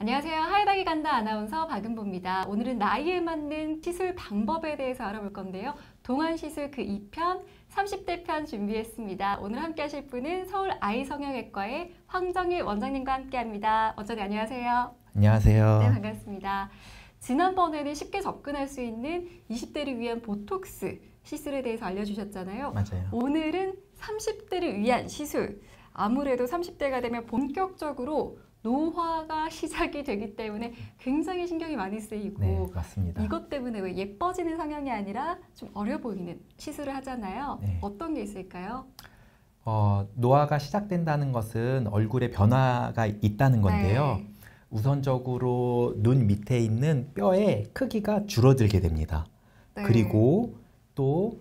안녕하세요. 하이닥이 간다 아나운서 박은보입니다. 오늘은 나이에 맞는 시술 방법에 대해서 알아볼 건데요. 동안시술 그 2편, 30대 편 준비했습니다. 오늘 함께 하실 분은 서울 아이성형외과의 황정일 원장님과 함께합니다. 원장님 안녕하세요. 안녕하세요. 네, 반갑습니다. 지난번에는 쉽게 접근할 수 있는 20대를 위한 보톡스 시술에 대해서 알려주셨잖아요. 맞아요. 오늘은 30대를 위한 시술. 아무래도 30대가 되면 본격적으로 노화가 시작이 되기 때문에 굉장히 신경이 많이 쓰이고 네, 맞습니다. 이것 때문에 왜 예뻐지는 성형이 아니라 좀 어려 보이는 시술을 하잖아요. 네. 어떤 게 있을까요? 노화가 시작된다는 것은 얼굴에 변화가 있다는 건데요. 네. 우선적으로 눈 밑에 있는 뼈의 크기가 줄어들게 됩니다. 네. 그리고 또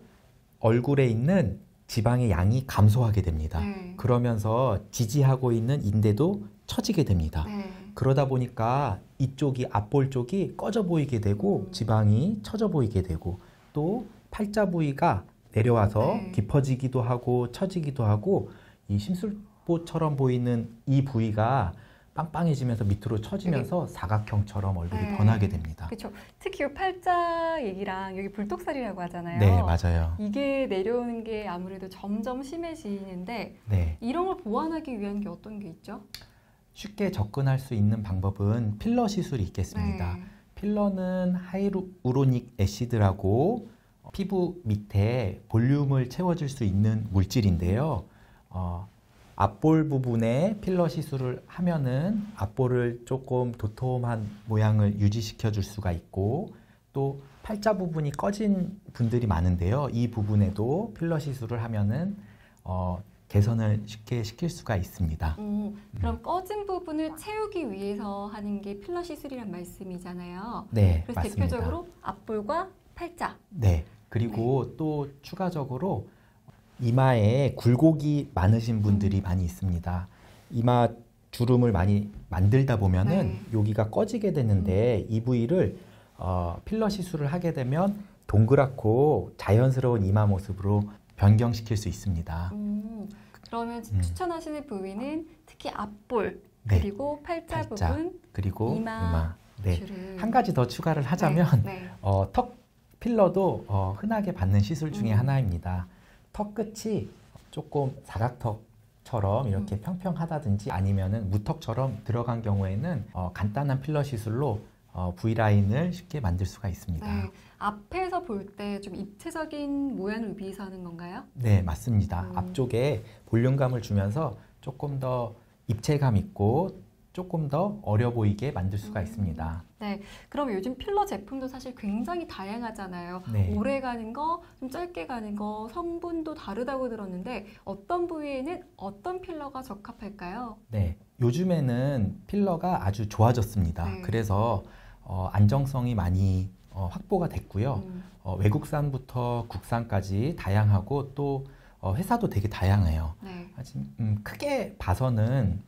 얼굴에 있는 지방의 양이 감소하게 됩니다. 네. 그러면서 지지하고 있는 인대도 처지게 됩니다. 네. 그러다 보니까 이쪽이 앞볼 쪽이 꺼져 보이게 되고 지방이 처져 보이게 되고 또 팔자 부위가 내려와서 네. 깊어지기도 하고 처지기도 하고 이 심술보처럼 보이는 이 부위가 빵빵해지면서 밑으로 처지면서 사각형처럼 얼굴이 네. 변하게 됩니다. 그렇죠. 특히 이 팔자 얘기랑 여기 불독살이라고 하잖아요. 네, 맞아요. 이게 내려오는 게 아무래도 점점 심해지는데 네. 이런 걸 보완하기 위한 게 어떤 게 있죠? 쉽게 접근할 수 있는 방법은 필러 시술이 있겠습니다. 네. 필러는 하이루로닉 애시드라고 피부 밑에 볼륨을 채워줄 수 있는 물질인데요. 앞볼 부분에 필러 시술을 하면은 앞볼을 조금 도톰한 모양을 유지시켜 줄 수가 있고 또 팔자 부분이 꺼진 분들이 많은데요. 이 부분에도 필러 시술을 하면은 개선을 쉽게 시킬 수가 있습니다. 그럼 꺼진 부분을 채우기 위해서 하는 게 필러 시술이란 말씀이잖아요. 네, 그래서 맞습니다. 대표적으로 앞볼과 팔자. 네, 그리고 또 추가적으로 이마에 굴곡이 많으신 분들이 많이 있습니다. 이마 주름을 많이 만들다 보면은 네. 여기가 꺼지게 되는데 이 부위를 필러 시술을 하게 되면 동그랗고 자연스러운 이마 모습으로 변경시킬 수 있습니다. 그러면 추천하시는 부위는 특히 앞볼 네. 그리고 팔자 부분 그리고 이마 네. 주름. 한 가지 더 추가를 하자면 네. 네. 턱 필러도 흔하게 받는 시술 중에 하나입니다. 턱 끝이 조금 사각턱처럼 이렇게 평평하다든지 아니면은 무턱처럼 들어간 경우에는 간단한 필러 시술로 V라인을 쉽게 만들 수가 있습니다. 네. 앞에서 볼 때 좀 입체적인 모양을 위해서 하는 건가요? 네, 맞습니다. 앞쪽에 볼륨감을 주면서 조금 더 입체감 있고 조금 더 어려 보이게 만들 수가 있습니다. 네, 그럼 요즘 필러 제품도 사실 굉장히 다양하잖아요. 네. 오래 가는 거, 좀 짧게 가는 거, 성분도 다르다고 들었는데 어떤 부위에는 어떤 필러가 적합할까요? 네, 요즘에는 필러가 아주 좋아졌습니다. 네. 그래서 안정성이 많이 확보가 됐고요. 외국산부터 국산까지 다양하고 또 회사도 되게 다양해요. 네. 크게 봐서는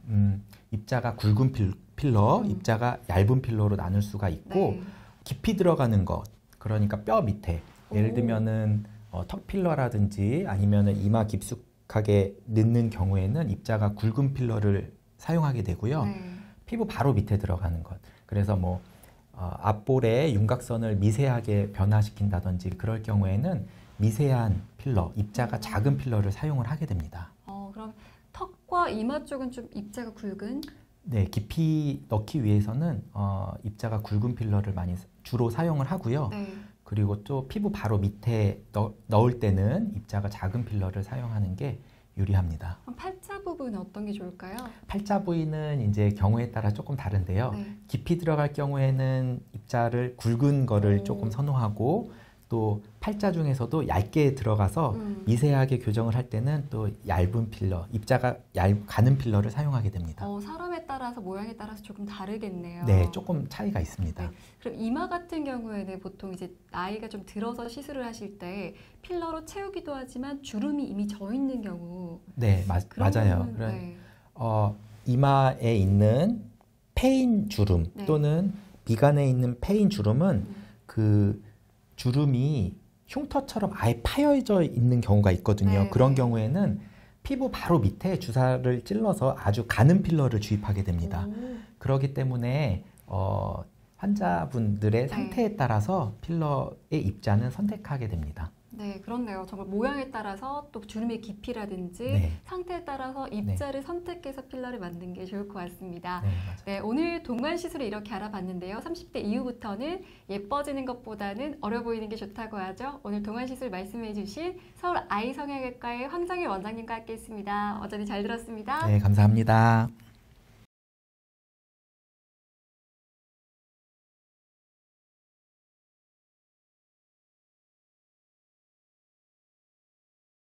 입자가 굵은 필러, 입자가 얇은 필러로 나눌 수가 있고 네. 깊이 들어가는 것, 그러니까 뼈 밑에 예를 들면은 턱 필러라든지 아니면은 이마 깊숙하게 넣는 경우에는 입자가 굵은 필러를 사용하게 되고요. 네. 피부 바로 밑에 들어가는 것. 그래서 뭐 앞볼의 윤곽선을 미세하게 변화시킨다든지 그럴 경우에는 미세한 필러, 입자가 작은 필러를 사용을 하게 됩니다. 그럼 턱과 이마 쪽은 좀 입자가 굵은? 네, 깊이 넣기 위해서는 입자가 굵은 필러를 많이 주로 사용을 하고요. 네. 그리고 또 피부 바로 밑에 넣을 때는 입자가 작은 필러를 사용하는 게 유리합니다. 그럼 팔자 부분은 어떤 게 좋을까요? 팔자 부위는 이제 경우에 따라 조금 다른데요. 네. 깊이 들어갈 경우에는 입자를 굵은 거를 조금 선호하고 또 팔자 중에서도 얇게 들어가서 미세하게 교정을 할 때는 또 얇은 필러, 입자가 가는 필러를 사용하게 됩니다. 사람에 따라서 모양에 따라서 조금 다르겠네요. 네, 조금 차이가 있습니다. 네. 그럼 이마 같은 경우에는 보통 이제 나이가 좀 들어서 시술을 하실 때 필러로 채우기도 하지만 주름이 이미 져 있는 경우. 네, 맞아요. 네. 이마에 있는 패인 주름 네. 또는 미간에 있는 패인 주름은 그 주름이 흉터처럼 아예 파여져 있는 경우가 있거든요. 네, 그런 네. 경우에는 피부 바로 밑에 주사를 찔러서 아주 가는 필러를 주입하게 됩니다. 오. 그렇기 때문에 환자분들의 네. 상태에 따라서 필러의 입자는 선택하게 됩니다. 네, 그렇네요. 정말 모양에 따라서 또 주름의 깊이라든지 네. 상태에 따라서 입자를 선택해서 필러를 만든 게 좋을 것 같습니다. 네, 맞아요. 네, 오늘 동안 시술을 이렇게 알아봤는데요. 30대 이후부터는 예뻐지는 것보다는 어려 보이는 게 좋다고 하죠. 오늘 동안 시술 말씀해 주신 서울 아이성형외과의 황정일 원장님과 함께 했습니다. 어전히 잘 들었습니다. 네, 감사합니다.